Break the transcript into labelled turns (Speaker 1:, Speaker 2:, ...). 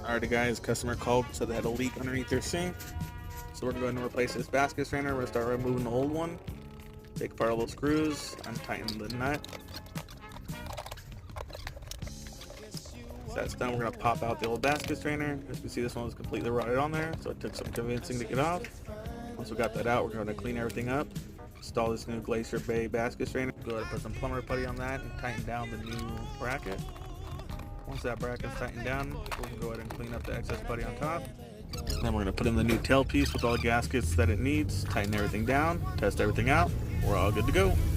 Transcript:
Speaker 1: Alrighty guys, customer called, said they had a leak underneath their sink. So we're going to replace this basket strainer. We're going to start removing the old one. Take apart all those screws, untighten the nut. So that's done, we're going to pop out the old basket strainer. As you can see, this one was completely rotted on there, so it took some convincing to get off. Once we got that out, we're going to clean everything up. Install this new Glacier Bay basket strainer. Go ahead and put some plumber putty on that and tighten down the new bracket. Once that bracket's tightened down, we can go ahead and clean up the excess putty on top. Then we're going to put in the new tailpiece with all the gaskets that it needs, tighten everything down, test everything out. We're all good to go.